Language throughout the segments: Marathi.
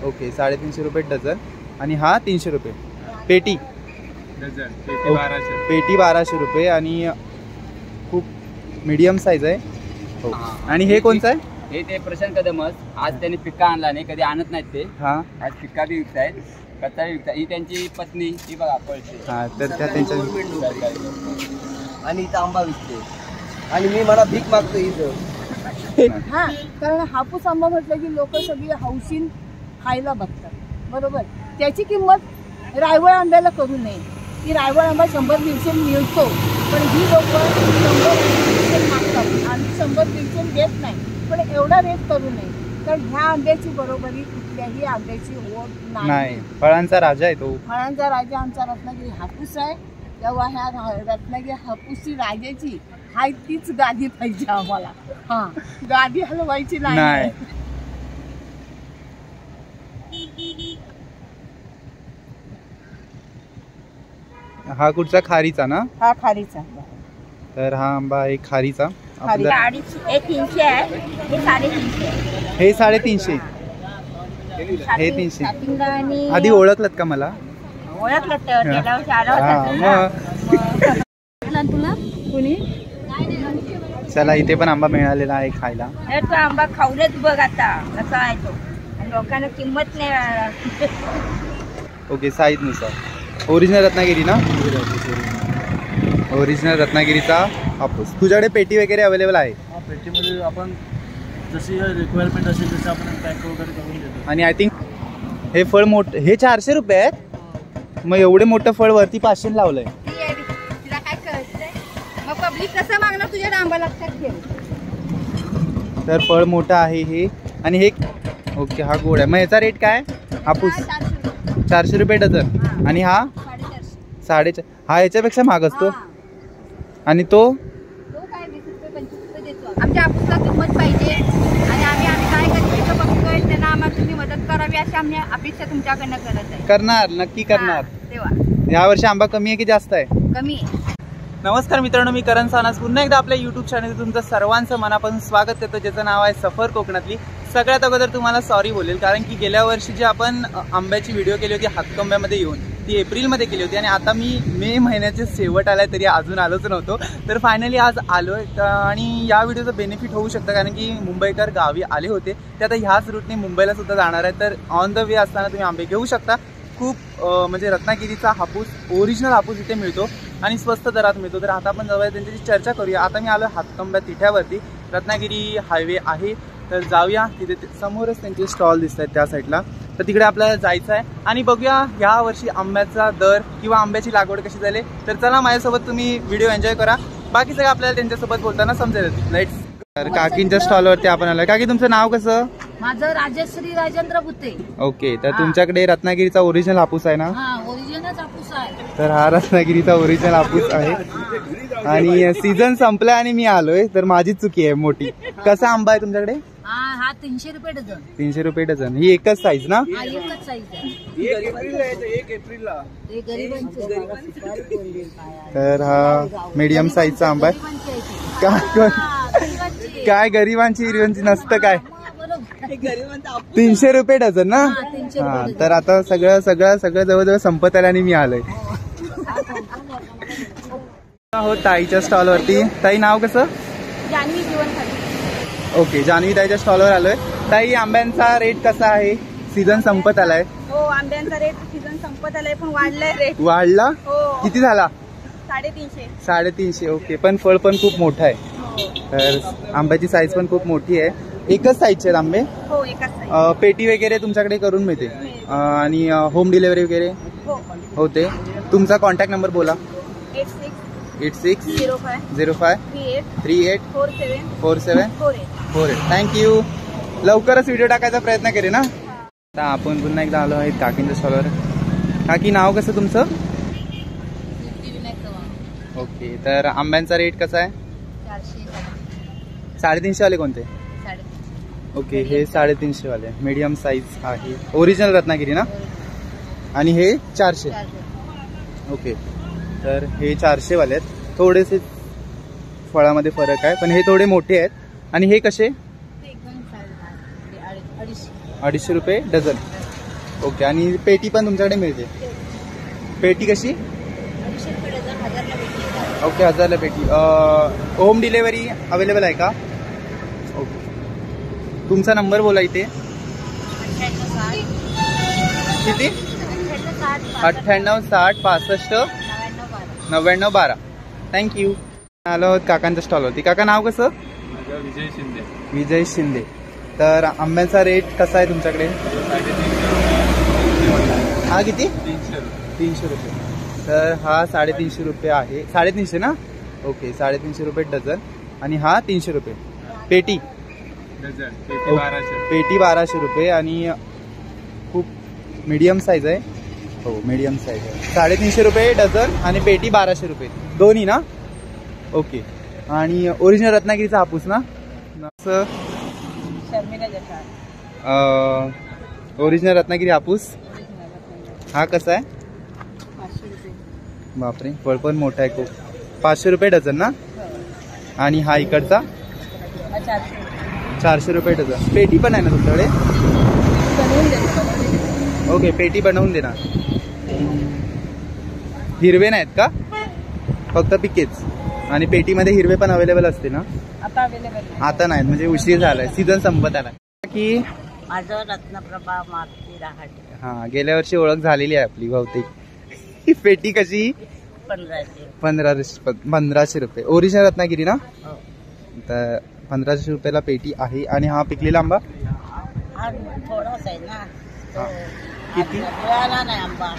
ओके 350 रुपये डझन आणि हा 300 रुपये पेटी डझन. पेटी 1200. पेटी 1200 रुपये आणि खूप मीडियम साईज आहे. हो. आणि हे कोणचं आहे? हे ते प्रशांत कदमच. आज त्यांनी पिक्का आणला नाही, कधी आणत नाहीत ते. हां आज पिक्का बी विकतायत, कच्चा बी विकताय. ही त्यांची पत्नी ही बघा पळते. हां तर त्या त्यांच्या आणि इथं आंबा विकते आणि मी मला भीक मागतो इथं. हा, कारण हापूस आंबा म्हटलं की लोक सगळी हौशीन खायला बघतात, बरोबर. त्याची किंमत रायवळ आंब्याला करू नये. की रायवळ आंबा 100-150 मिळतो, पण ही लोक 100-150 मागतात आणि 100-150 देत नाही. पण एवढा रेट करू नये, कारण ह्या आंब्याची बरोबरी कुठल्याही आंब्याची होत नाही. फळांचा राजा आहे तो. फळांचा राजा आमचा रत्नागिरी हापूस आहे. तेव्हा ह्या रत्नागिरी हापूसची राजाची हाय तीच गादी पाहिजे आम्हाला. हा, गादी हलवायची नाही. हा कुठचा? खारीचा ना? हा खारीचा. तर हा आंबा आहे खारीचा. हे 300 आहे, हे 350 आहे. हे 350, हे 300. आधी ओळखलत का मला? ओळखलं तर तुला कुणी? चला इथे पण आंबा मिळालेला आहे खायला. तो आंबा खाऊनच बघ आता कसा आहे तो. लोकांना किंमत नाही. ओके साईज नुसार. ओरिजिनल रत्नागिरी ना? ओरिजिनल रत्नागिरीचा हापूस. तुझ्याकडे पेटी वगैरे अवेलेबल आहे? पेटीमध्ये आपण जशी रिक्वायरमेंट असेल तसं आपण पॅक वगैरे करून देतो. आणि आय थिंक हे फळ मोठं, हे 400 रुपये आहेत. मग एवढे मोठं फळ वरती 500 लावलंय. तुला काय कळतंय? मग पब्लिक कसं मागणार तुझ्या आंबा? लक्षात ठेव. तर फळ मोठं आहे हे. आणि हे ओके हा गोड आहे. मग याचा रेट काय? हापूस 400 रुपये डझन. आणि हा 450. हा याच्यापेक्षा महाग असतो. आणि तो काय 20 रुपये 25 रुपये देतो. आमच्या हापूसला किंमत पाहिजे आणि आम्ही काय करतो बघतोय, त्यांना आम्हाला तुम्ही मदत करावी अशी आम्ही अपेक्षा तुमच्याकडनं करत आहे. करणार, नक्की करणार. तेव्हा यावर्षी आंबा कमी आहे की जास्त आहे? कमी आहे. नमस्कार मित्रांनो, मी करण सानास पुन्हा एकदा आपल्या यूट्यूब चॅनल तुमचं सर्वांचं मनापासून स्वागत करतो, ज्याचं नाव आहे सफर कोकणातली. सगळ्यात अगोदर तुम्हाला सॉरी बोलेल, कारण की गेल्या वर्षी जी आपण आंब्याची व्हिडिओ केली होती हातकंब्यामध्ये येऊन, ती एप्रिलमध्ये केली होती. आणि आता मी मे महिन्याचे शेवट आलाय तरी अजून आलोच नव्हतो. तर फायनली आज आलोय. आणि या व्हिडिओचं बेनिफिट होऊ शकतं, कारण की मुंबईकर गावी आले होते, ते आता ह्याच रूटने मुंबईला सुद्धा जाणार आहे. तर ऑन द वे असताना तुम्ही आंबे घेऊ शकता. खूप म्हणजे रत्नागिरीचा हापूस, ओरिजिनल हापूस इथे मिळतो आणि स्वस्त दरात मिळतो. तर आता आपण जाऊया त्यांच्याशी चर्चा करूया. आता मी आलो हातकंब्या तिठ्यावरती, रत्नागिरी हायवे आहे. तर जाऊया, तिथे समोरच त्यांचे स्टॉल दिसत आहेत त्या साईडला. तर तिकडे आपल्याला जायचं आहे आणि बघूया ह्या वर्षी आंब्याचा दर किंवा आंब्याची लागवड कशी झाली. तर चला माझ्यासोबत तुम्ही व्हिडिओ एन्जॉय करा. बाकी सगळं आपल्याला त्यांच्यासोबत बोलताना समजेल. लेट्स. तर काकींच्या स्टॉलवरती आपण आलोय. काकी तुमचं नाव कसं? माझं राजश्री राजेंद्र बुते. ओके. तर तुमच्याकडे रत्नागिरीचा ओरिजिनल हापूस आहे ना? ओरिजिनल हापूस आहे. तर हा रत्नागिरीचा ओरिजिनल हापूस आहे. आणि सीझन संपलाय आणि मी आलोय, तर माझी चुकी आहे मोठी. कसा आंबा आहे तुमच्याकडे? हा 300 रुपये डझन. 300 रुपये डझन. ही एकच साईज ना? एकच साईज आहे. 1 एप्रिलला. तर हा मीडियम साईजचा आंबा आहे. काय गरिबांची हिरव्यांची नसतं काय? 300 रुपये डझन ना? हा. तर आता सगळं जवळजवळ संपत आलं आणि मी आलोय. हो ताईच्या स्टॉलवरती. ताई नाव कसं? जान्हवी जीवन. ओके, जान्हवी ताईच्या स्टॉलवर आलोय. ताई आंब्यांचा रेट कसा आहे? सीझन संपत आलाय. हो, आंब्यांचा रेट सीझन संपत आलाय, पण वाढलाय रेट. वाढला? किती झाला? 350. 350. ओके. पण फळ पण खूप मोठं आहे. तर आंब्याची साईज पण खूप मोठी आहे. एकच साईजचे आहेत आंबे? हो, एकच साईज. पेटी वगैरे तुमच्याकडे करून मिळते आणि होम डिलिव्हरी वगैरे होते. तुमचा कॉन्टॅक्ट नंबर बोला. 86 05 38 47 48. थँक्यू. लवकरच व्हिडिओ टाकायचा प्रयत्न करेन ना. आता आपण पुन्हा एकदा आलो आहे काकींच्या स्टॉलवर. काकी नाव कसं तुमचं? ओके. तर आंब्यांचा रेट कसा आहे? 350 वाले कोणते? ओके, हे 350 वाले मीडियम साईज आहे. ओरिजिनल रत्नागिरी ना? आणि हे 400. ओके. तर हे 400 वाले आहेत. थोडेसे फळामध्ये फरक आहे, पण हे थोडे मोठे आहेत. आणि हे कसे? 250 रुपये डझन. ओके. आणि पेटी पण तुमच्याकडे मिळते. पेटी कशी? 100 ओके, 1000ला पेटी. होम डिलेवरी अवेलेबल आहे का? ओके. तुमचा नंबर बोला इथे. किती? 98 60 65 99 12. थँक्यू. आलो आहोत काकांच्या स्टॉलवरती. काका नाव कसं? माझं विजय शिंदे. विजय शिंदे. तर आंब्याचा रेट कसा आहे तुमच्याकडे? 350. हा किती? 300. 300 रुपये. तर हा 350 रुपये आहे. 350 ना? ओके, 350 रुपये डझन. आणि हा 300 रुपये. पेटी डझन पेटी 1200. पेटी 1200 रुपये. आणि खूप मीडियम साईज आहे. हो, मीडियम साईज आहे. 350 रुपये डझन आणि पेटी 1200 रुपये दोन्ही ना? ओके. आणि ओरिजिनल रत्नागिरीचा हापूस ना? असं ओरिजिनल रत्नागिरी हापूस. हा कसा आहे? 500 रुपये. बापरे, फळ पण मोठा आहे खूप. 500 रुपये डझन ना? आणि हा इकडचा 400 रुपये डझन. पेटी पण आहे ना तुमच्याकडे? ओके, पेटी बनवून देणार. हिरवे नाहीत का? फक्त पिकेच. आणि पेटीमध्ये हिरवे पण अवेलेबल असते ना? आता अवेलेबल आता नाहीत, म्हणजे उशीर झालाय, सीझन संपत आलाय. की माझं रत्नप्रभा मागची रहाटे. हा, गेल्या वर्षी ओळख झालेली आहे आपली बहुतेक. ही पेटी कशी? 1500 रुपये. ओरिजिनल रत्नागिरी ना? तर 1500 रुपयाला पेटी आहे. आणि हा पिकलेला आंबा हा थोडाच आहे ना. किती? मिळाला नाही आंबा.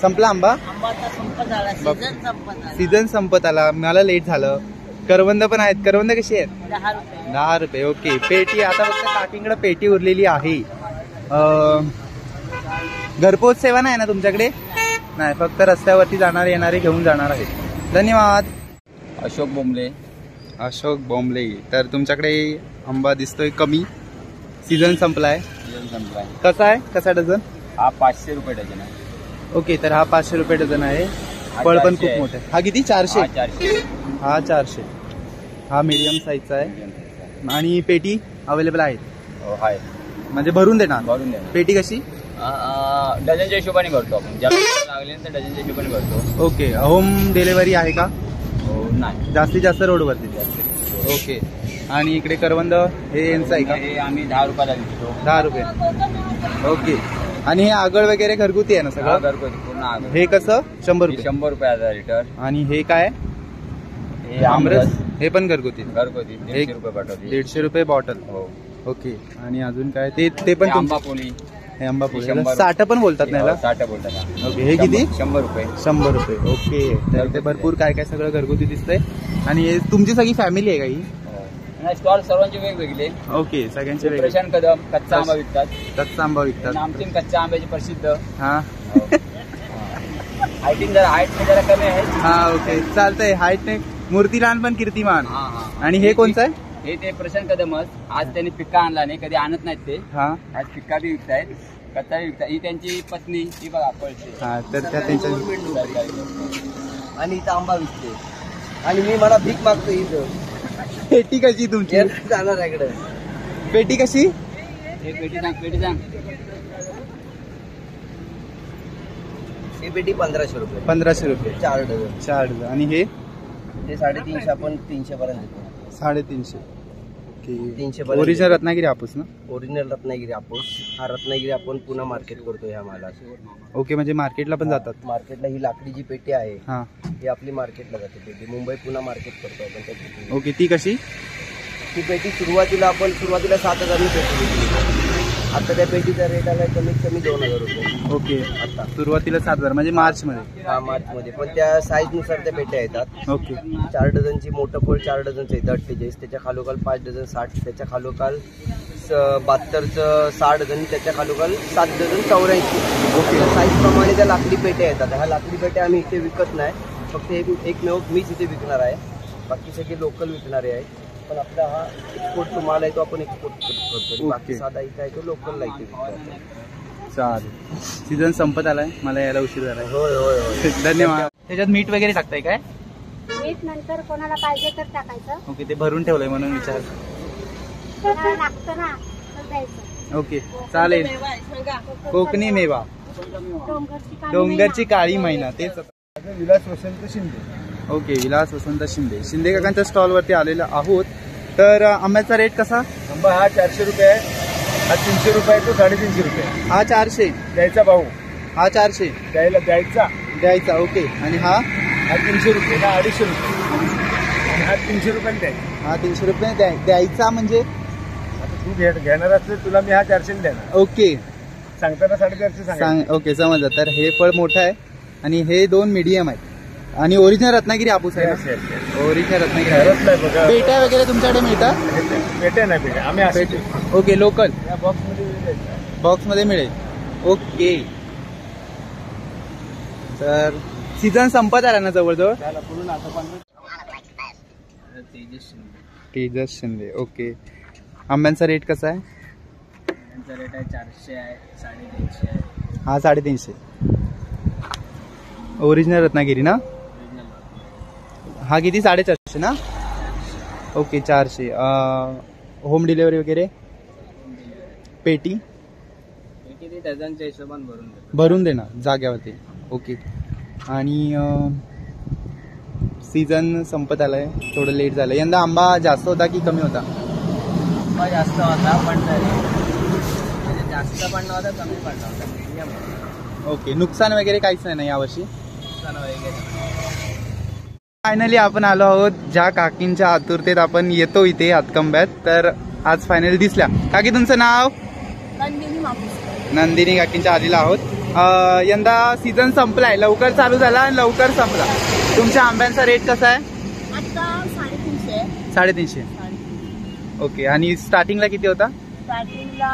संपला आंबा? आंबा तर संपत आला. सीझन संपत आला. सीझन संपत आला, मला लेट झालं. करवंद पण आहेत. करवंद कशी आहेत? 10 रुपये. 10 रुपये. ओके. पेटी आता फक्त काकींकडे पेटी उरलेली आहे. घरपोच सेवा नाही ना तुमच्याकडे? नाही, फक्त रस्त्यावरती जाणारे येणारे घेऊन जाणार आहेत. धन्यवाद. अशोक बोंबले. अशोक बोंबले. तर तुमच्याकडे आंबा दिसतोय कमी, सीझन संपलाय. संपलाय. कसा आहे? कसा डझन? हा 500 रुपये डझन आहे. ओके, तर हा 500 रुपये डझन आहे. फळ पण खूप मोठं आहे. हा किती? 400. हा 400. हा 400. हा मीडियम साईजचा आहे. आणि पेटी अवेलेबल आहेत हो, आहे. म्हणजे भरून देणार? भरून द्या. पेटी कशी? डझनच्या हिशोबाने भरतो आपण. ज्याला लागले तर डझनच्या हिशोबाने भरतो. ओके. होम डिलेवरी आहे का? हो, नाही. जास्तीत जास्त रोडवरती. ओके. आणि इकडे करवंद हे यांचं आहे का? हे आम्ही 10 रुपयाला विकतो. 10 रुपये. ओके. आणि हे आगळ वगैरे घरगुती आहे ना हा, सगळं? घरगुती पूर्ण आगळ. हे कसं? 100 रुपये. 100 रुपये 1000 लिटर. आणि हे काय? हे आमरस. आमरस हे पण घरगुती. घरगुती 150 रुपये पाठवते. 150 रुपये बॉटल. हो. ओके. आणि अजून काय? ते पण हे आंबा पोळी. हे आंबा पोळी. 100. 60 पण बोलतात ना याला? 60 बोलतात. ओके. हे किती? 100 रुपये. 100 रुपये. ओके. तर ते भरपूर काय काय सगळं घरगुती दिसतंय. आणि हे तुमची सगळी फॅमिली आहे का ही? स्टॉल सर्वांचे वेगवेगळे. ओके, सगळ्यांचे वेगळे. प्रशांत कदम कच्चा आंबा विकतात. कच्चा आंबा विकतात. नामचीन कच्च्या आंब्याची प्रसिद्ध. हा. हायटिंग जरा हाईट जरा कमी आहे. हा, ओके. चालतंय. हाईटने मूर्तीलान पण कीर्तिमान. हा, हा. आणि हे कोणचं आहे? हे ते प्रशांत कदमच. आज त्यांनी पिक्का आणला नाही, कधी आणत नाहीत ते. हा. आज पिक्का बी विकतायत, कच्चा बी विकताय. ही त्यांची पत्नी, ही बघा पळते. हा, तर त्या त्यांच्या. आणि इथं आंबा विकते. आणि मी मला भीक मागतो इथं. पेटी कशी तुमची? जाणार आहे इकडे. पेटी कशी? हे पेटी सांग, पेटी सांग. ही पेटी 1500 रुपये. 1500 रुपये. 4 डझन. 4 डझन. आणि हे? ते 350 आपण 300 पर्यंत देतो. 350. 300 ओके. पर्यंत. ओरिजिनल रत्नागिरी हापूस ना? ओरिजिनल रत्नागिरी हापूस. हा रत्नागिरी आपण पुन्हा मार्केट करतो ह्या मालात. ओके, म्हणजे मार्केटला पण जातात? मार्केटला ही लाकडी जी पेटी आहे हा. ही आपली मार्केटला जाते पेटी. मुंबई पुन्हा मार्केट करतो आपण त्या पेटी. ओके. ती कशी? ती पेटी सुरुवातीला 7,000 पेटी विकली. आता त्या पेटीचा रेट आलाय कमीत कमी 2,000 रुपये. ओके. आता सुरुवातीला 7,000 म्हणजे मार्च मध्ये? हा, मार्च मध्ये. पण त्या साईज नुसार त्या पेट्या येतात. ओके. 4 डझनची मोठं फळ 4 डझनचं येतं 48. त्याच्या खालोखाल 5 डझन 60. त्याच्या खालोखाल 72चं 6 डझन. त्याच्या खालोखाल 7 डझन 84. ओके. साईज प्रमाणे त्या लाकडी पेट्या येतात. ह्या लाकडी पेट्या आम्ही इथे विकत नाही. फक्त एकमेव मीच इथे विकणार आहे. बाकी सगळे लोकल विकणारे आहेत. पण आपला हा एक्सपोर्टचा माल आहे तो आपण एक्सपोर्ट करतो. बाकी साधा इथं आहे तो लोकलला इथे विकतो. चालेल. सीझन संपत आलाय, मला यायला उशीर झालाय. होय होय होय. धन्यवाद. त्याच्यात मीठ वगैरे टाकताय काय? मीठ नंतर कोणाला पाहिजे तर टाकायचं. ओके. ते भरून ठेवलंय म्हणून विचार. कोणाला लागतं ना तर द्यायचं. ओके चालेल. कोकणी मेवा, डोंगरची काळी मैना, तेच. विलास वसंत शिंदे. ओके, विलास वसंत शिंदे, शिंदे काकांच्या स्टॉल वरती आलेलो आहोत. तर आंब्याचा रेट कसा? आंबा हा 400 रुपये आहे, हा 300 रुपये, तो 350 रुपये. हा 400 द्यायचा भाऊ, हा 400 द्यायचा. ओके. आणि हा 300 रुपये, हा 250 रुपये, आणि हा 300 रुपये द्यायचा. हा 300 रुपये द्यायचा. म्हणजे आता तू घेणार असले तुला मी हा 400 देणार. ओके, सांगताना 450 सांग. ओके, समजलं. तर हे फळ मोठं आहे आणि हे 2 मीडियम आहेत. आणि ओरिजिनल रत्नागिरी हापूस आहे ना? ओरिजिनल रत्नागिरी. पेट्या वगैरे तुमच्याकडे मिळतात? पेटे नाही, पेटे आम्ही पेटे. ओके, लोकल या बॉक्समध्ये मिळेल. ओके. तर सीझन संपत आला ना जवळजवळ? तेजस शिंदे. ओके. आंब्यांचा रेट कसा आहे? रेट आहे 400 आहे, 350 आहे. हा 350. ओरिजिनल रत्नागिरी ना? हा किती? 450 ना? ओके, 400. होम डिलिव्हरी वगैरे? पेटी ती डझनच्या हिशोबाने भरून देणार जाग्यावरती. ओके. आणि सीझन संपत आलाय, थोडं लेट झालं. यंदा आंबा जास्त होता की कमी होता? आंबा जास्त होता, पण जास्त पण नव्हता, कमी पण नव्हता, मीडियम. ओके. नुकसान वगैरे काहीच नाही ना यावर्षी? नुकसान वगैरे. फायनली आपण आलो आहोत ज्या काकींच्या आतुरतेत आपण येतो इथे हातकंब्यात. तर आज फायनली दिसल्या. काकी तुमचं नाव? नंदिनी काकींच्या आधीला आहोत. यंदा सीझन संपलाय, लवकर चालू झाला आणि लवकर संपला. तुमच्या आंब्यांचा रेट कसा आहे? आता 350. 350. ओके. आणि स्टार्टिंगला किती होता? स्टार्टिंगला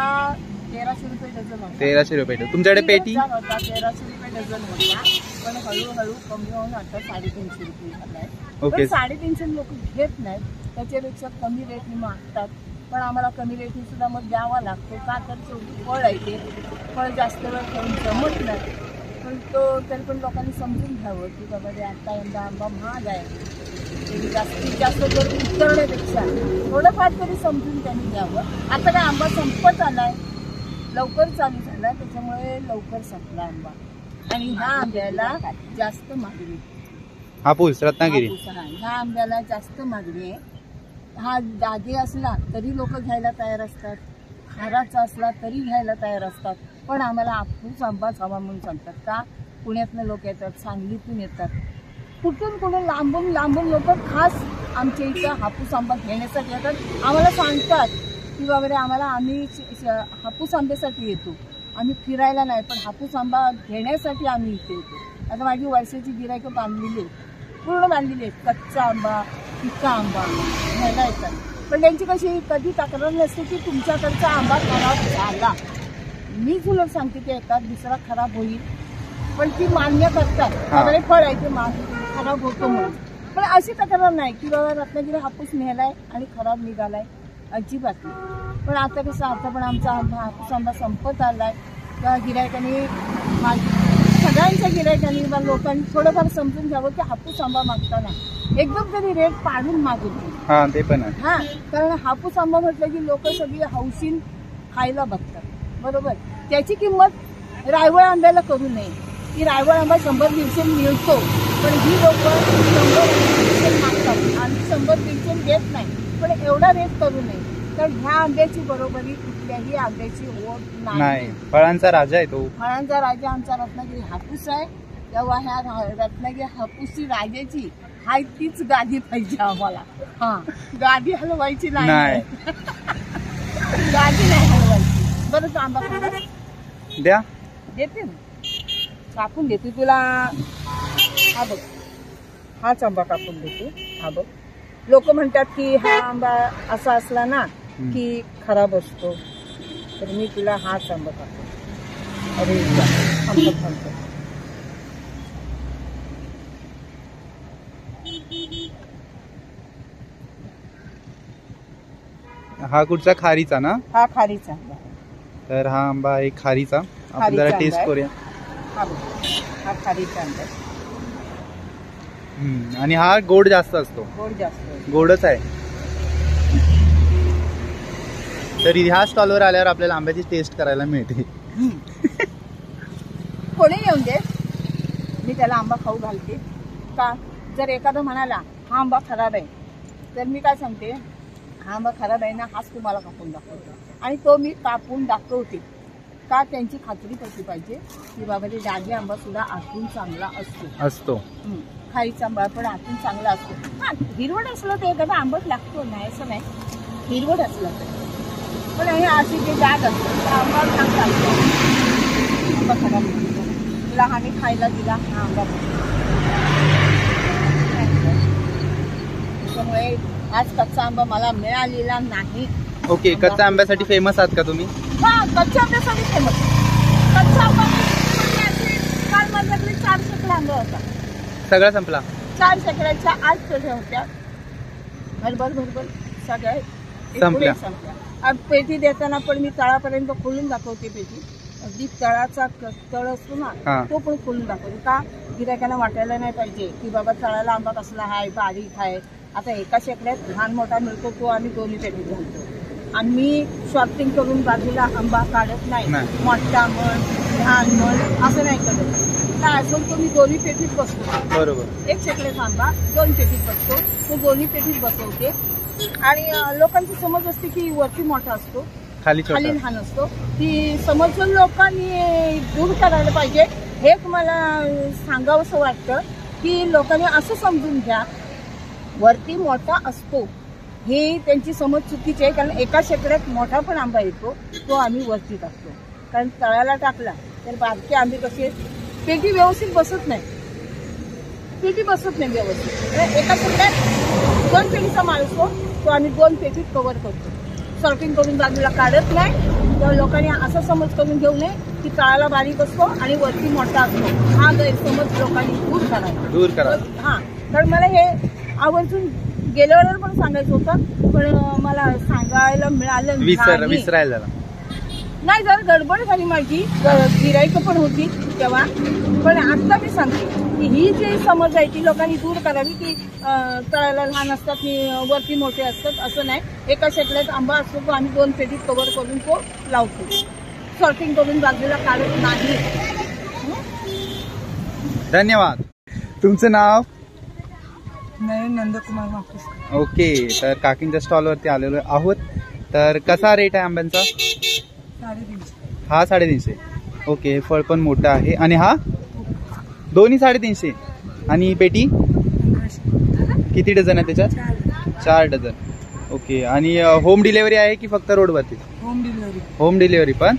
1300 रुपये डझन होता. 1300 रुपये. तुमच्याकडे पेटी? 1300 रुपये डझन होता, पण हळूहळू कमी होऊन आता 350 रुपये झालाय. ओके. 350 लोक घेत नाहीत, त्याच्यापेक्षा कमी रेटने मागतात. पण आम्हाला कमी रेटने सुद्धा मग द्यावा लागतो. का तर शेवटी फळ आहे, ते फळ जास्त वेळ ठेवून जमत नाही. पण तरी पण लोकांनी समजून घ्यावं की बाबा रे आता यंदा आंबा महाग आहे, जास्तीत जास्त जर उतरण्यापेक्षा थोडंफार तरी समजून त्यांनी घ्यावं. आता काय आंबा संपत आलाय, लवकर चालू झाला, त्याच्यामुळे लवकर संपला आंबा. आणि ह्या आंब्याला जास्त मागणी. हापूस रत्नागिरी. ह्या आंब्याला जास्त मागणी आहे. हा दागे असला तरी लोक घ्यायला तयार असतात, खाराचा असला तरी घ्यायला तयार असतात. पण आम्हाला हापूस आंबाच हवा म्हणून सांगतात. का? पुण्यातनं लोक येतात, सांगलीतून येतात, कुठून लांबून लांबून लोक खास आमच्या इथं हापूस आंबा घेण्यासाठी येतात. आम्हाला सांगतात की बाबा रे आम्हाला आम्ही हापूस आंब्यासाठी येतो, आम्ही फिरायला नाही, पण हापूस आंबा घेण्यासाठी आम्ही इथे येतो. आता माझी वर्षाची गिरायकं बांधलेली आहेत, पूर्ण बांधलेली आहेत. कच्चा आंबा, पिका आंबा घ्यायला येतात. पण त्यांची कशी कधी तक्रार नसते की तुमच्याकडचा आंबा खराब झाला. मी तुला सांगते की एखाद दुसरा खराब होईल, पण ती मान्य करतात. सगळे फळ आहे ते खराब होतो म्हणून. पण अशी तक्रार नाही की बाबा रत्नागिरी हापूस नेलाय आणि खराब निघालाय, अजिबात नाही. पण आता कसं, आता पण आमचा आंबा हापूस आंबा संपत आलाय. त्या गिरायकांनी, सगळ्यांच्या गिरायकांनी किंवा लोकांनी थोडंफार समजून घ्यावं की हापूस आंबा मागताना एकदम कधी रेट पाडून मागू नये. हा ते पण आहे. हा, कारण हापूस आंबा म्हटलं की लोक सगळी हौशीन खायला बघतात, बरोबर. त्याची किंमत रायवळ आंब्याला करू नये. की रायवळ आंबा 100-150 मिळतो, पण ही लोक 100-150 मागतात आणि 100-150 देत नाही. पण एवढा रेट करू नये, कारण ह्या आंब्याची बरोबरी कुठल्याही आंब्याची होत नाही. फळांचा राजा आहे तो. फळांचा राजा आमचा रत्नागिरी हापूस आहे. तेव्हा ह्या रत्नागिरी हापूसची राजाची हाय तीच गादी पाहिजे आम्हाला. हा, गादी हलवायची नाही. गादी नाही हलवायची. बरं आंबा द्या, देते ना, कापून देते तुला. हा बघ, हाच आंबा कापून देते. हा बघ, लोक म्हणतात की हा आंबा असा असला ना की खराब असतो, तर मी तुला हाच आंबा कापून. अरे आंबा थांबतो. हा कुठचा? खारीचा ना? हा खारीचा आंबा. तर हा आंबा आहे खारीचा. आपण जरा टेस्ट करूया. हा खारीचा आंबा. आणि हा गोड जास्त असतो. गोड जास्त, गोडच आहे. तर ह्या स्टॉलवर आल्यावर आपल्याला आंब्याची टेस्ट करायला मिळते. कोणी येऊन दे, मी त्याला आंबा खाऊ घालते का. जर एखादं म्हणाला हा आंबा खराब आहे, तर मी काय सांगते, हा आंबा खराब आहे ना, हाच तुम्हाला कापून दाखवतो. आणि तो मी कापून दाखवते का, त्यांची खात्री कशी पाहिजे की बाबा ते डागी आंबा सुद्धा आतून चांगला असतो. खाईचा आंबा पण आतून चांगला असतो. हा, हिरवट असलं तर एखादा आंबट लागतो, नाही असं नाही, हिरवट असलं तर. पण हे असे जे डाग असतो तर आंबा चांगला असतो. आंबा खराब नसतो. तुला आम्ही खायला दिला हा आंबा, त्यामुळे आज कच्चा आंबा मला मिळालेला नाही. ओके, कच्च्या आंब्यासाठी फेमस आहात का तुम्ही? हा, कच्च्या आंब्यासाठी फेमस. कच्चा आंबा काल माझ्याकडे 4 शेकडे आंबा होता. सगळा संपला. 4 शेकड्याच्या 8 पेढ्या होत्या. भरभर सगळ्या संपल्या. पेटी देताना पण मी तळापर्यंत खोलून दाखवते पेटी. अगदी तळाचा तळ असतो ना, तो पण खोलून दाखवते का, गिरायकांना वाटायला नाही पाहिजे की बाबा तळाला आंबा कसला आहे, बारीक आहे. आता एका शेकड्यात लहान मोठा मिळतो, तो आम्ही दोन्ही पेटीत घालतो. आणि मी शॉर्टिंग करून बाजूला आंबा काढत नाही. मोठा म्हण, लहान म्हण असं नाही करत. काय असेल तो मी दोन्ही पेटीत बसतो. बरोबर. एक शेकड्याचा आंबा 2 पेटीत बसतो, तो दोन्ही पेटीत बसवते. आणि लोकांची समज असते की वरती मोठा असतो, खाली लहान असतो. ती समज लोकांनी दूर करायला पाहिजे. हे मला सांगावंसं वाटतं की लोकांनी असं समजून घ्या, वरती मोठा असतो ही त्यांची समज चुकीची आहे. कारण एका शेकड्यात मोठा पण आंबा येतो, तो आम्ही वरती टाकतो. कारण तळाला टाकला तर बारके आंबे कसे पेटी व्यवस्थित बसत नाही, व्यवस्थित. एका शेकड्यात 2 पेटीचा माल असतो, तो आम्ही 2 पेटीत कव्हर करतो. सॉर्टिंग करून बाजूला काढत नाही. तर लोकांनी असा समज करून घेऊ नये की तळाला बारीक असतो आणि वरती मोठा असतो. हा गैरसमज लोकांनी दूर करा. हा, तर मला हे आवर्जून गेल्या वेळेला पण सांगायचं होतं, पण मला सांगायला मिळालं विसरायला नाही. जरा गडबड झाली माझी, गिराईक पण होती तेव्हा. पण आता मी सांगते की ही जी समज आहे ती लोकांनी दूर करावी की तळाला लहान असतात आणि वरती मोठे असतात, असं नाही. एका शेकड्यात आंबा असतो, तो आम्ही 2 पेटीत कव्हर करून तो लावतो. सॉर्टिंग करून बाजूला काढत नाही. धन्यवाद. तुमचं नाव? नंदकुमार मापूस. ओके, तर काकींच्या स्टॉलवरती आलेलो आहोत. तर कसा रेट आहे आंब्यांचा? 350. हा 350. ओके, फळ पण मोठं आहे. आणि हा दोन्ही 350. आणि पेटी किती डझन आहे त्याच्यात? 4 डझन. ओके, आणि होम डिलेव्हरी आहे की फक्त रोडवरती? होम डिलेव्हरी पण.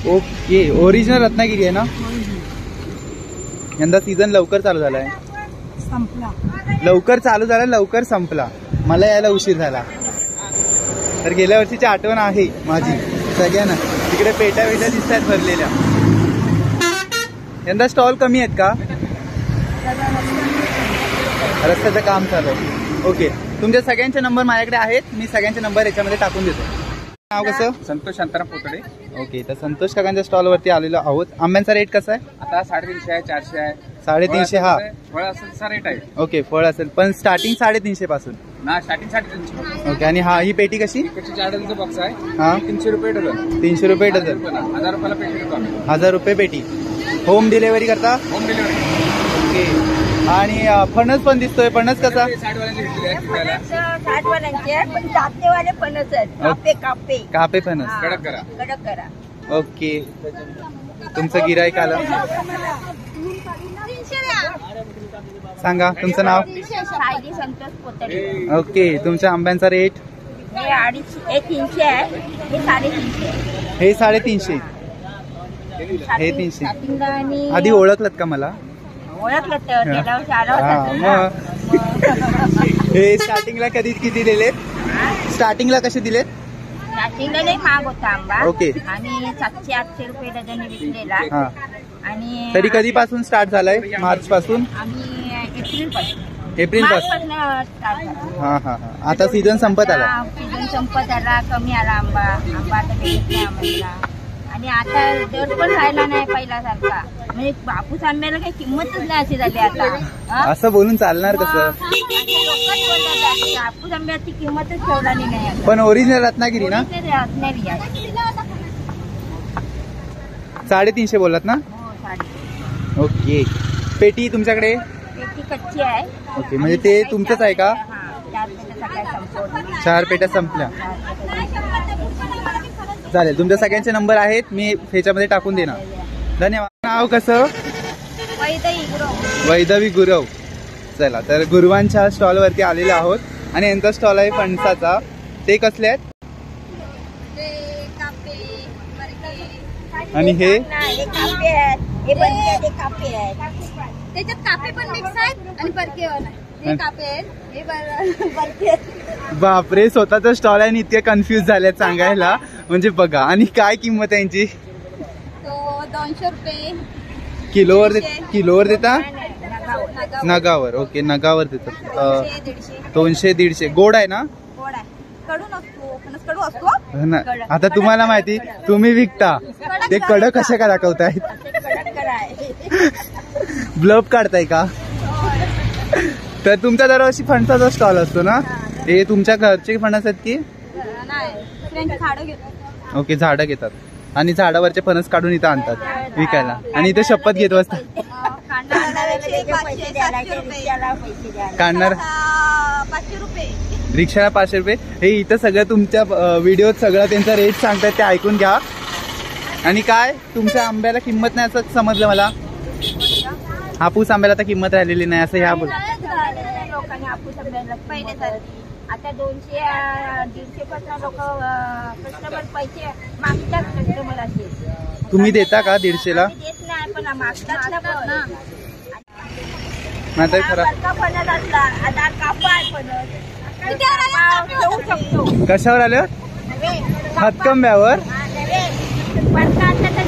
ओके, ओरिजिनल रत्नागिरी आहे ना? यंदा सीझन लवकर चालू झालाय. लवकर चालू झाला, लवकर संपला. मला यायला उशीर झाला. तर गेल्या वर्षीची आठवण आहे माझी सगळ्यांना. तिकडे पेट्या दिसत आहेत भरलेल्या. यंदा स्टॉल कमी आहेत का? रस्त्याचं काम चालू आहे. ओके, तुमच्या सगळ्यांचे नंबर माझ्याकडे आहेत. मी सगळ्यांचे नंबर याच्यामध्ये टाकून देतो. नाव कसं? संतोष शांताराम पोतडे. ओके, तर संतोष काकांच्या स्टॉलवरती आलेलो आहोत. आंब्यांचा रेट कसा आहे? आता 350 आहे, 400 आहे. 350. हा, फळ असेल रेट आहे. ओके, फळ असेल पण स्टार्टिंग 350 पासून ना, स्टार्टिंग 350. ओके. आणि हा ही पेटी कशी? 4 डझनचा बॉक्स आहे. हा, 300 रुपये डझन. 300 रुपये डझन. 1000 रुपयाला पेटी देतो आम्ही. 1000 रुपये पेटी. होम डिलेव्हरी करता? Home delivery. ओके. आणि फणस पण दिसतोय. फणस कसा? 60 वाल्यांचे घेतलेले आहेत विकायला. 60 वाल्यांचे पण जातेवाले फणस आहेत. कापे फणस. कडक करा. ओके, तुमचं गिराईक आलं. सांगा तुमचं नाव. सायली संतोष पोतडे. ओके, तुमच्या आंब्यांचा रेट? हे 300 आहे, हे 350. हे 350. हे 300. आणि आधी ओळखलत का मला? ओळखलं तर गेल्या वर्षी आला होता मग हे स्टार्टिंगला किती दिलेत? स्टार्टिंगला कसे दिलेत? स्टार्टिंगला नाही महाग होता आंबा. ओके. आणि 700-800 रुपये डझन विकलेला. हा, आणि तरी कधीपासून स्टार्ट झालाय? मार्च पासून? आम्ही एप्रिल पासून. स्टार्ट झाला. हा हा हा, आता सीझन संपत आला. सीझन संपत आला, कमी आला आंबा आता भेटत नाही आम्हाला. आणि आता दर पण राहिला नाही पहिल्यासारखा. म्हणजे बापूस आंब्याला काही किंमतच नाही अशी झाली आता हा? असं बोलून चालणार कसं? लोकच बोलतात की बापूस आंब्याची किंमतच ठेवलेली नाही आता. पण ओरिजिनल रत्नागिरी ना? ते रत्नागिरी आहे. 350 बोललात ना? हो, 350. ओके. पेटी तुमच्याकडे? ती कच्ची आहे. ओके, म्हणजे ते तुमचंच आहे का? हा, 4 पेट्या सकाळी संपवल्या. 4 पेट्या संपल्या. चालेल, तुमच्या सगळ्यांचे नंबर आहेत, मी ह्याच्यामध्ये टाकून देणार. धन्यवाद. नाव कसं? वैदवी गुरव. चला, तर गुरुवांच्या स्टॉलवरती आलेले आहोत आणि यांचा स्टॉल आहे फणसाचा. ते कसले आहेत? आणि हे कापे आहेत, हे बरके कापे आहेत. त्याच्यात कापे पण मिक्स आहेत आणि बरके हे कापे आहेत, हे बरके आहेत. बापरे, स्वतःचा स्टॉल आहे आणि इतके कन्फ्युज झालेत सांगायला. म्हणजे बघा. आणि काय किंमत आहे यांची? तो 200 रुपये किलोवर देता? नगावर. नगावर. ओके, नगावर देतात. 150. 200-150. गोड आहे ना? गोड आहे. कडू नसतो, फणस कडू असतो ना. आता तुम्हाला माहिती, तुम्ही विकता ते कडक कशा का दाखवताय? ब्लब काढताय का? तर तुमचा दरवर्षी फणसाचा स्टॉल असतो ना? हे तुमच्या घरचे फणस आहेत की? ओके, झाडं घेतात आणि झाडावरचे फणस काढून इथं आणतात विकायला आणि इथे शपथ घेत बसतात. काढणार 500 रुपये. रिक्षाला 500 रुपये. हे इथं सगळं तुमच्या व्हिडिओत सगळं त्यांचा रेट सांगतात, ते ऐकून घ्या. आणि काय तुमच्या आंब्याला किंमत नाही असं समजलं मला? हापूस आंब्याला तर किंमत राहिलेली नाही असं ह्या बोल. लोकांनी हापूस आंब्याला पहिले तर आता 200-150 पासून लोक कस्टमर पैसे मागतात. कस्टमर असे तुम्ही देता का 150ला? देत नाही पण मागतात ना. नाहीतर खरं फणस असला आता कापा आहे फणस ठेवू शकतो. कशावर आलं? हातकंब्यावर. तर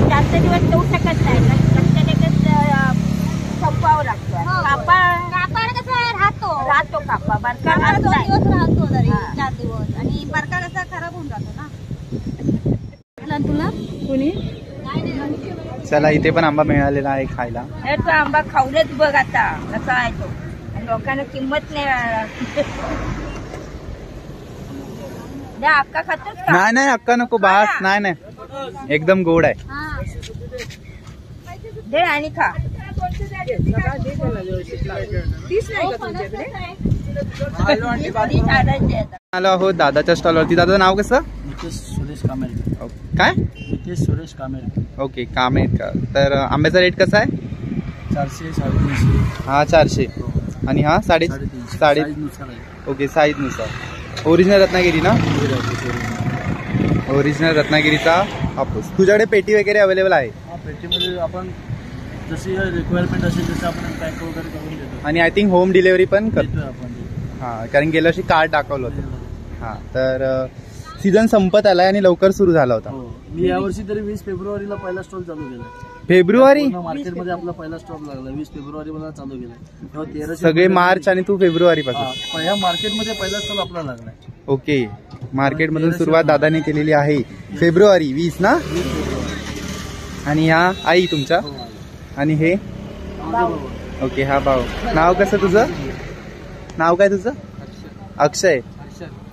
जास्त दिवस ठेवू शकत नाही. संपावं लागतं. कापा कसं राहतो कापा. बरका राहतो 4 दिवस आणि बरका कसा खराब होऊन जातो ना. तुला कोणी चला, इथे पण आंबा मिळालेला आहे खायला. तो आंबा खाऊनच बघ आता कसा आहे तो. लोकांना किंमत नाही. अक्का खातोच का? नाही अक्का नको बास. नाही एकदम गोड आहे. दे आणि खा. आलो आहोत दादाच्या स्टॉलवरती. दादाचं नाव कसं? नितेश सुरेश कामेरकर. काय? नितेश सुरेश कामेरकर. ओके, कामेरकर. तर आंब्याचा रेट कसा आहे? 400, 350. हा 400 आणि हा 350. ओके, साईज नुसार. ओरिजिनल रत्नागिरी ना? ओरिजिनल रत्नागिरीचा हापूस. तुझ्याकडे पेटी वगैरे अवेलेबल आहे? हा, पेटीमध्ये आपण जशी रिक्वायरमेंट असेल तसं आपण पॅक वगैरे करून देतो. आणि आय थिंक होम डिलिव्हरी पण करतो देतोय आपण. हां, कारण गेल्या वर्षी कार्ड दाखवलं होतं. हां, तर सीझन संपत आलाय आणि लवकर सुरू झाला होता. हो, मी यावर्षी तरी 20 फेब्रुवारीला पहिला स्टॉल चालू केला. फेब्रुवारी? मार्केटमध्ये आपला पहिला स्टॉल लागला 20 फेब्रुवारी मला चालू केला. 1300 सगळे मार्च आणि तू फेब्रुवारी पासून? ह्या मार्केटमध्ये पहिला स्टॉल आपला लागलाय. ओके, मार्केटमधून सुरुवात दादाने केलेली आहे. फेब्रुवारी 20 ना? आणि ह्या आई तुमच्या? आणि हे? ओके, हा भाऊ. नाव कसं तुझं? नाव काय तुझं? अक्षय.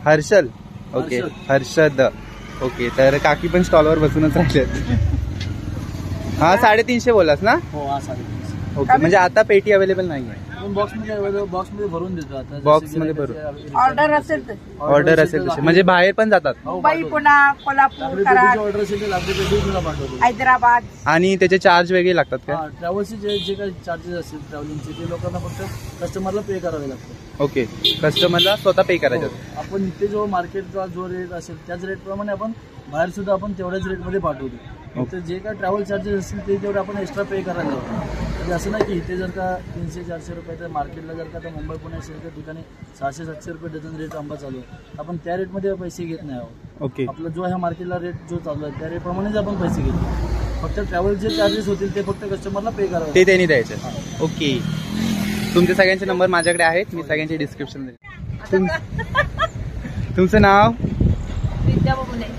हर्षल. ओके, हर्षद. ओके, तर काकी पण स्टॉलवर बसूनच राहिलेत. हा 350 बोलास ना? हो, हा 350. ओके, म्हणजे आता पेटी अवेलेबल नाही आहे? बॉक्समध्ये भरून देतो आता. बॉक्समध्ये भरून. ऑर्डर असेल तर ऑर्डर असेल तसे म्हणजे बाहेर पण जातात? मुंबई, पुणे, कोल्हापूर, कराड, ऑर्डर असेल तर आपली पेटी तुला पाठवतो. हैदराबाद. आणि त्याचे चार्ज वेगळे लागतात का? ट्रॅव्हल्सचे जे काही चार्जेस असतील ट्रॅव्हलिंगचे ते लोकांना फक्त कस्टमरला पे करावे लागतात. ओके, कस्टमरला स्वतः पे करायचं? आपण इथे जो मार्केटचा जो रेट असेल त्याच रेट प्रमाणे आपण बाहेर सुद्धा आपण तेवढ्याच रेटमध्ये पाठवतो. तर जे काय ट्रॅव्हल चार्जेस असतील ते तेवढे आपण एक्स्ट्रा पे करायला लागतो. म्हणजे असं नाही की इथे जर का 300-400 रुपये तर मार्केटला जर का तर मुंबई पुणे असेल त्या ठिकाणी 600-700 रुपये डझन रेट आंबा चालू आहे. आपण त्या रेटमध्ये पैसे घेत नाही आहोत. ओके, आपला जो ह्या मार्केटला रेट जो चालू आहे त्या रेटप्रमाणेच आपण पैसे घेतो. फक्त ट्रॅव्हलचे चार्जेस होतील ते फक्त कस्टमरला पे करावे ते त्यांनी द्यायचं. ओके, तुमचे सगळ्यांचे नंबर माझ्याकडे आहेत, मी सगळ्यांचे डिस्क्रिप्शन देईन. तुमचं नाव? विद्या बबुले.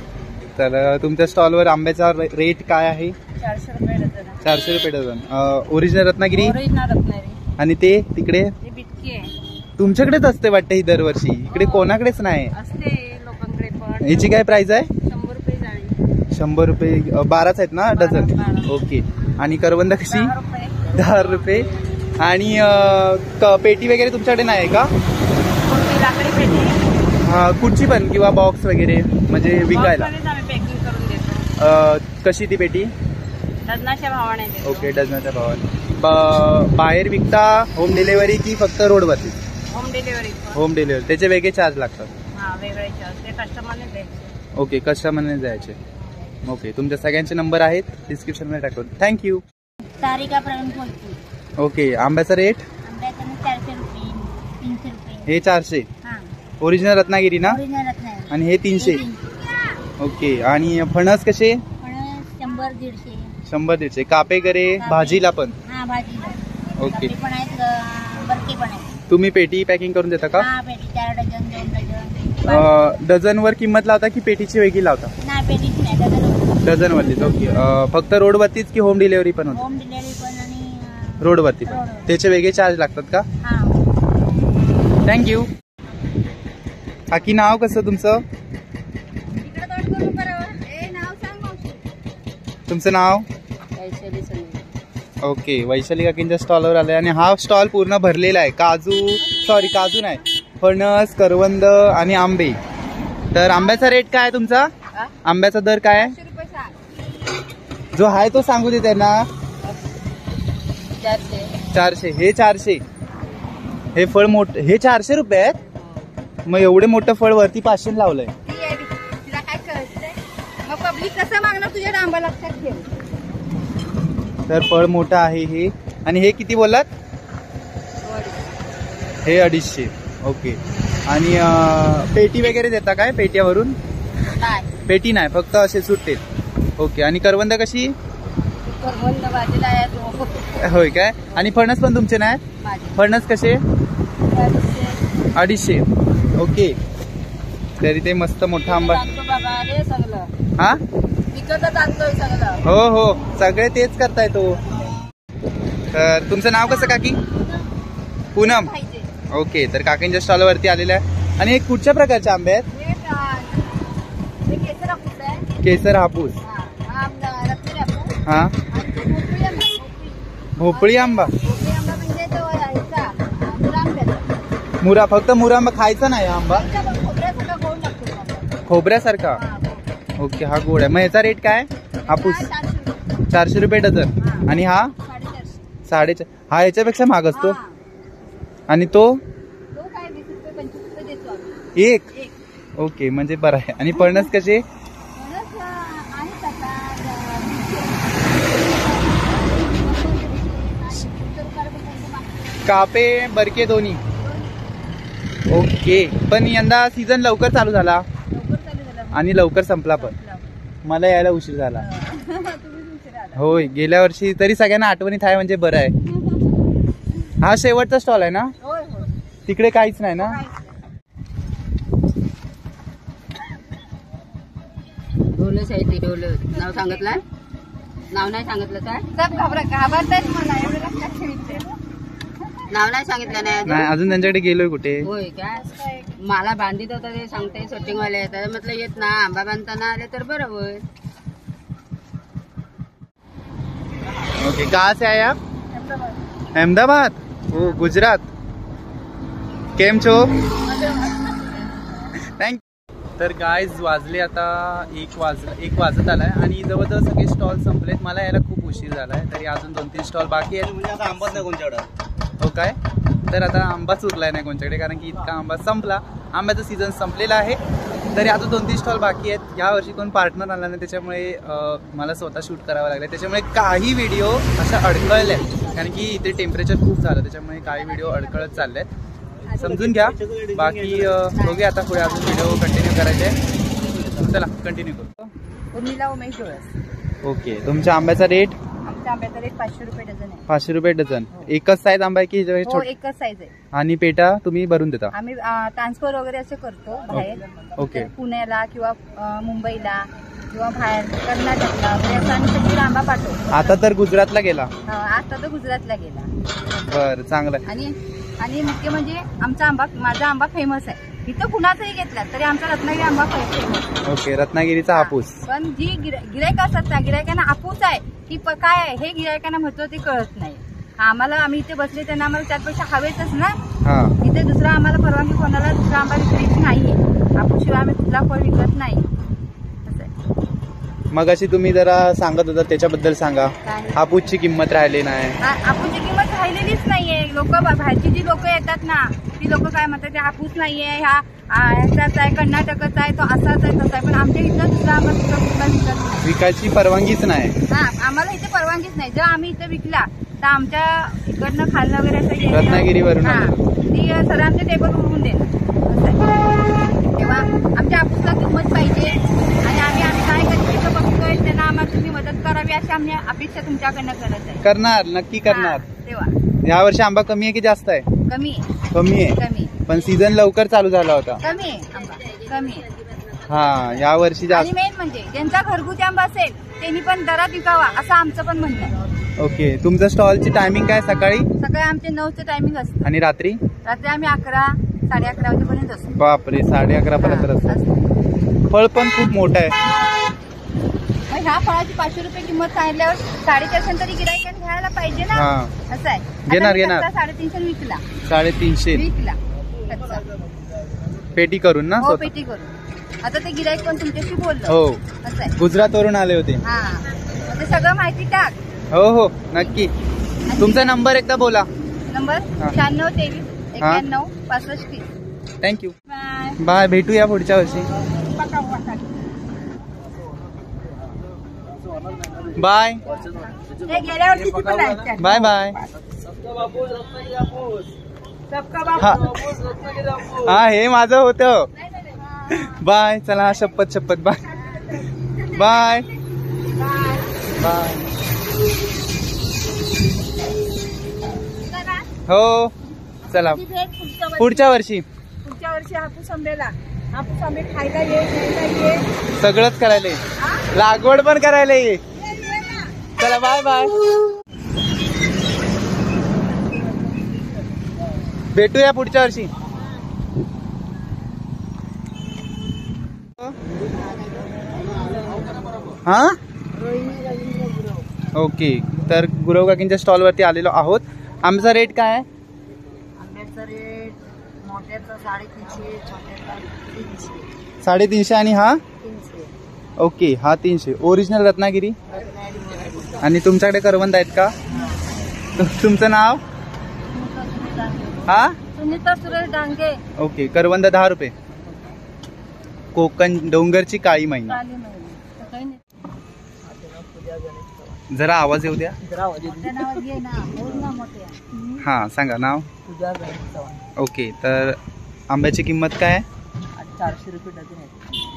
तर तुमच्या स्टॉलवर आंब्याचा रेट काय आहे? 400 रुपये डझन. 400 रुपये dozen. Original Ratnagiri. Original Ratnagiri. आणि ते तिकडे हे बिटकी आहे. तुमच्याकडेच असते वाटतं ही दरवर्षी, इकडे कोणाकडेच नाही. असते लोकांकडे पण. याची काय प्राइस आहे? 100 रुपये जाळी. 100 रुपये. 12च आहेत ना डझन? 12. ओके. आणि करवंद कशी? 10 रुपये. 10 रुपये. आणि पेटी वगैरे तुमच्याकडे नाही का? लाकडी पेटी. कुठची पण किंवा बॉक्स वगैरे म्हणजे विकायला? आम्ही पॅकिंग करून देतो. कशी ती पेटी? डझनाच्या भावाने देतो. ओके, डझनाच्या भावाने. बाहेर विकता होम डिलिव्हरी की फक्त रोडवरती? Home delivery. Home delivery. त्याचे वेगळे चार्ज लागतात? हा, वेगळे चार्ज. ते कस्टमरने द्यायचे. ओके, कस्टमरने द्यायचे. ओके, तुमच्या सगळ्यांचे नंबर आहेत डिस्क्रिप्शनमध्ये टाकून. थँक्यू. तारिका प्रवीण कोलते. ओके, आंब्याचा रेट? आंब्याकडे 400 रुपये, 300 रुपये. हे 400. हा, ओरिजिनल रत्नागिरी ना? ओरिजिनल रत्नागिरी. आणि हे 300. ओके. आणि फणस कसे? फणस 100-150. 100-150. कापे करे भाजीला पण? हा, भाजीला. ओके. कापडी पण आहेत, बरके पण आहेत. तुम्ही पेटी पॅकिंग करून देता का? हा, पेटी 4 डझन, 2 डझन. डझनवर किंमत लावता की पेटीची वेगळी लावता? नाही, पेटीच नाही, डझन. डझनवरतीच. ओके. फक्त रोडवरतीच की होम डिलिव्हरी पण होते? होम डिलिव्हरी पण आणि रोडवरती पण. रोडवर. त्याचे वेगळे चार्ज लागतात का? हा. थँक्यू. काकी, नाव कसं तुमचं? इकडे तोंड करून करावं. नाव सांग मावशी. तुमचं नाव? वैशाली संजय. ओके, वैशाली काकींच्या स्टॉलवर आले आणि हा स्टॉल पूर्ण भरलेला आहे. काजू नाही, फणस, करवंद आणि आंबे. तर आंब्याचा रेट काय आहे तुमचा? आंब्याचा दर काय आहे? 100 रुपये सांग. जो आहे तो सांगू दे त्यांना. 400. 400. हे 400. हे फळ मोठं, हे 400 रुपये आहेत. मग एवढे मोठं फळ वरती 500 लावलंय. तिला काय कळतंय? मग पब्लिक कसं मागणार तुझ्या आंबा? लक्षात ठेव. तर फळ मोठं आहे हे. आणि हे किती बोललात? हे 250. ओके. आणि पेटी वगैरे देता काय पेट्यावरून? नाही, पेटी नाही, फक्त असे सुट्टे. ओके. आणि करवंद कशी? करवंद भाजीला आहे. होय काय? आणि फणस पण तुमचे नाही? माझे फणस कसे? 400. 250. ओके. तरी ते मस्त मोठा आंबा. बाबा रे सगळं. हा, विकतच आणतोय सगळं. हो हो, सगळे तेच करताय तो. तर तुमचं नाव कसं काकी? पूनम. ओके. तर काकींच्या स्टॉलवरती आलेलं आहे. आणि हे कुठच्या प्रकारचे आंबे आहेत? हे केसर हापूस आहे. केसर हापूस. हा, रत्नागिरी हापूस. हा, आणि भोपळी भोपळी आंबा. आंबा. भोपळी आंबा म्हणजे तो ह्याचा मुरांब्याचा. मुरा, फक्त मुरा आंबा खायचा नाही हा आंबा? खोबऱ्यासारखा गोड लागतो. खोबऱ्यासारखा. ओके. हा गोड आहे. मग ह्याचा रेट काय? हापूस 400 रुपये डझन. आणि हा 450. हा ह्याच्यापेक्षा महाग असतो. आणि तो काय 20 रुपये 25 रुपये देतो आम्ही. एक. ओके, म्हणजे बरं आहे. आणि फणस कसे? कापे बरके दोन्ही. ओके. पण यंदा सीझन लवकर चालू झाला आणि लवकर संपला पण. मला यायला उशीर झाला. होय, गेल्या वर्षी तरी सगळ्यांना आठवणीत आहे म्हणजे बरं आहे. हा शेवटचा स्टॉल आहे ना? तिकडे काहीच नाही ना? ढोलच आहे ते. ढोल नाव सांगितलं? नाव नाही सांगितलं काय? सब घाबरतायत मला. एवढं लक्षात ठेवते. नाव नाही सांगितलं नाही अजून. त्यांच्याकडे गेलोय कुठे? होय काय? मला बांधित होता ते सांगते शूटिंग वाले येतात. म्हटलं येत ना, आंबा बांधताना आले तर बरं होईल. ओके. कहाँ से आया? अहमदाबाद. ओ, गुजरात. केम छो? थँक्यू. तर गाईज वाजले आता 1 वाजत आलाय आणि जवळजवळ सगळे स्टॉल संपलेत. मला यायला खूप उशीर झालाय. तरी अजून 2-3 स्टॉल बाकी आहेत. म्हणजे आता आंबाच नाही कोणच्याकडं. हो काय? तर आता आंबाच उरलाय नाही कोणच्याकडे, कारण की इतका आंबा संपला. आंब्याचा सीझन संपलेला आहे. तरी अजून 2-3 स्टॉल बाकी आहेत. या वर्षी कोण पार्टनर आला नाही, त्याच्यामुळे मला स्वतः शूट करावं लागलं. त्याच्यामुळे काही व्हिडिओ अशा अडकळल्या, कारण की इथे टेम्परेचर खूप झालं. त्याच्यामुळे काही व्हिडिओ अडकळत चालले आहेत. समजून घ्या. बाकी बघूया आता पुढे अजून व्हिडिओ कंटिन्यू करायचे. चला कंटिन्यू करू. उर्मिला उमेश डोळस. ओके. तुमच्या आंब्याचा रेट? आमच्या आंब्याचा रेट 500 रुपये डझन आहे. 500 रुपये डझन. एकच साईज आंबा आहे की? हो, एकच साईज आहे. आणि पेटा तुम्ही भरून देता? आम्ही ट्रान्सफर वगैरे असे करतो बाहेर. ओके. पुण्याला किंवा मुंबईला किंवा बाहेर कर्नाटकला वगैरे असं आम्ही सगळी आंबा पाठवतो. आता तर गुजरातला गेला. आता तर गुजरातला गेला. बर, चांगलं. आणि मुख्य म्हणजे आमचा आंबा, माझा आंबा फेमस आहे. इथं कुणाचाही घेतला तरी आमचा रत्नागिरी आंबा फेमस. ओके, रत्नागिरीचा हापूस. पण जी गिरायक असतात ना, गिरायकांना हापूस आहे की काय आहे हे गिरायकांना महत्व ते कळत नाही. आम्हाला, आम्ही इथे बसले त्यांना आम्हाला त्यापेक्षा हवेच ना. इथे दुसरा आम्हाला परवानगी कोणाला दुसरा आंबा विक्रीची नाहीये. हापूस शिवाय आम्ही कुठला फळ विकत नाही. मग अशी तुम्ही जरा सांगत होता त्याच्याबद्दल सांगा. हापूसची किंमत राहिली नाही. हापूसची किंमत राहिलेलीच नाहीये. लोक बाहेरची जी लोक येतात ना, ती लोक काय म्हणतात, हापूस नाहीये, ह्याचाच आहे, कर्नाटकाचा आहे, तो असाच आहे, तसा आहे. पण आमच्या इथं दुसरा आंबा सुद्धा कुठला विकत नाही. विकायची परवानगीच नाही. आम्हाला इथे परवानगीच नाही. जर आम्ही इथे विकला तर आमच्या इकडनं खाल्लं वगैरे असं रत्नागिरीवरून ती सर आमच्या टेबल उडवून देणार. तेव्हा आमच्या हापूसला किंमत पाहिजे आणि आम्ही काय कधी बघतोय त्यांना आम्हाला तुम्ही मदत करावी अशी आम्ही अपेक्षा तुमच्याकडनं करत आहे. करणार, नक्की करणार. तेव्हा यावर्षी आंबा कमी आहे की जास्त आहे? कमी कमी आहे. कमी, पण सीझन लवकर चालू झाला होता. कमी आहे आंबा, कमी आहे. हा, यावर्षी जास्त. आणि मेन म्हणजे ज्यांचा घरगुती आंबा असेल त्यांनी पण दरात विकावा असं आमचं पण म्हणणं आहे. ओके, तुमचं स्टॉलची टायमिंग काय? सकाळी आमचे 9चं टायमिंग असतं. आणि रात्री आम्ही 11, 11:30 वाजेपर्यंत असतो. बापरे, 11:30 पर्यंत असतो. फळ पण खूप मोठं आहे. ह्या फळाची 500 रुपये किंमत सांगितल्यावर 450 तरी गिरायकांनी घ्यायला पाहिजे ना. असं आहे. घेणार 350 विकला. 350 विकला पेटी करून ना. हो, पेटी करून. आता ते गिरायक पण तुमच्याशी बोललो. हो, असं आहे. गुजरातवरून आले होते. ते सगळं माहिती टाक. हो हो, नक्की. तुमचा नंबर एकदा बोला. नंबर 96 23 91 65 30. थँक्यू. बाय, भेटूया पुढच्या वर्षी. बाय गेल्या वर्षी बाय बाय. हा, हे माझं होतं. बाय, चला, शपथ शपथ. Bye bye bye. हो, चला, पुढच्या वर्षी हापूस आंब्याला, हापूस आंबे खायला ये, सगळंच करायला ये, लागवड पण करायला ये. चला, बाय बाय. भेटूया पुढच्या वर्षी. हा, ओके. तर गुरव काकींच्या स्टॉलवरती आलेलो आहोत. आमचा रेट काय आहे? आंब्याचा रेट मोठ्याचा 350, छोट्याचा 300. 350 आणि हा 300. ओके, हा 300. ओरिजिनल रत्नागिरी. आणि तुमच्याकडे करवंद आहेत का? तुमचं नाव? हा, सुनीता सुरेश डांगे. ओके. करवंद 10 रुपये. कोकण डोंगरची काळी मैना. जरा आवाज येऊ द्या. हा, सांगा नाव. ओके. तर आंब्याची किंमत काय आहे? 400 रुपये डझन आहे.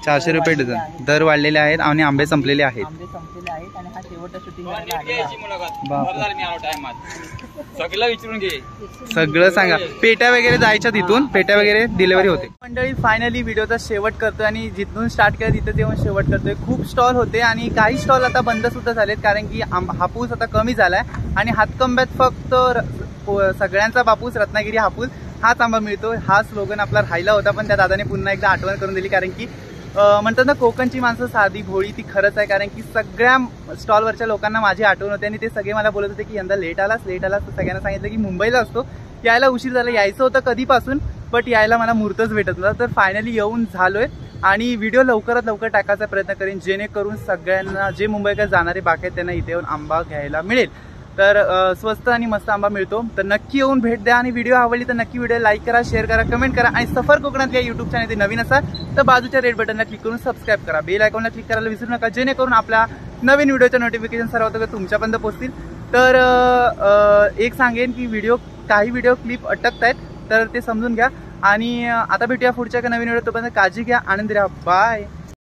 400 रुपये डझन. दर वाढलेले आहेत आणि आंबे संपलेले आहेत. आंबे संपलेले आहेत आणि हा शेवटचा शूटिंग सगळं विचारून घे. सगळं सांगा. पेट्या वगैरे जायच्या तिथून, पेट्या वगैरे डिलिव्हरी होते. मंडळी, फायनली व्हिडिओचा शेवट करतोय आणि जिथून स्टार्ट केलं तिथे येऊन शेवट करतोय. खूप स्टॉल होते आणि काही स्टॉल आता बंद सुद्धा झालेत कारण की हापूस आता कमी झालाय आणि हातकंब्यात फक्त सगळ्यांचा बापूस रत्नागिरी हापूस हाच आंबा मिळतो. हा स्लोगन आपला राहिला होता, पण त्या दादाने पुन्हा एकदा आठवण करून दिली. कारण की म्हणतात ना, कोकणची माणसं साधी भोळी, ती खरंच आहे. कारण की सगळ्या स्टॉलवरच्या लोकांना माझी आठवण होते आणि ते सगळे मला बोलत होते की यंदा लेट आलास. तर सगळ्यांना सांगितलं की मुंबईला असतो, यायला उशीर झाला. यायचं होतं कधीपासून, बट यायला मला मुहूर्तच भेटत नव्हता. तर फायनली येऊन झालोय आणि व्हिडिओ लवकरात लवकर टाकायचा प्रयत्न करेन, जेणेकरून सगळ्यांना, जे मुंबईकडे जाणारे बाकी आहेत, त्यांना इथे येऊन आंबा घ्यायला मिळेल. तर स्वस्त आणि मस्त आंबा मिळतो. तर नक्की येऊन भेट द्या आणि व्हिडिओ आवडली तर नक्की व्हिडिओ लाईक करा, शेअर करा, कमेंट करा आणि सफर कोकणात या यूट्यूब चॅनल नवीन असाल तर बाजूच्या रेड बटनला क्लिक करून सबस्क्राईब करा. बेल आयकॉनला क्लिक करायला विसरू नका, जेणेकरून आपल्या नवीन व्हिडिओच्या नोटिफिकेशन सर्वात तुमच्यापर्यंत पोहोचतील. तर एक सांगेन की काही व्हिडिओ क्लिप अटकत आहेत तर ते समजून घ्या आणि आता भेटूया पुढच्या नवीन व्हिडिओ. तोपर्यंत काळजी घ्या, आनंदी राहा. बाय.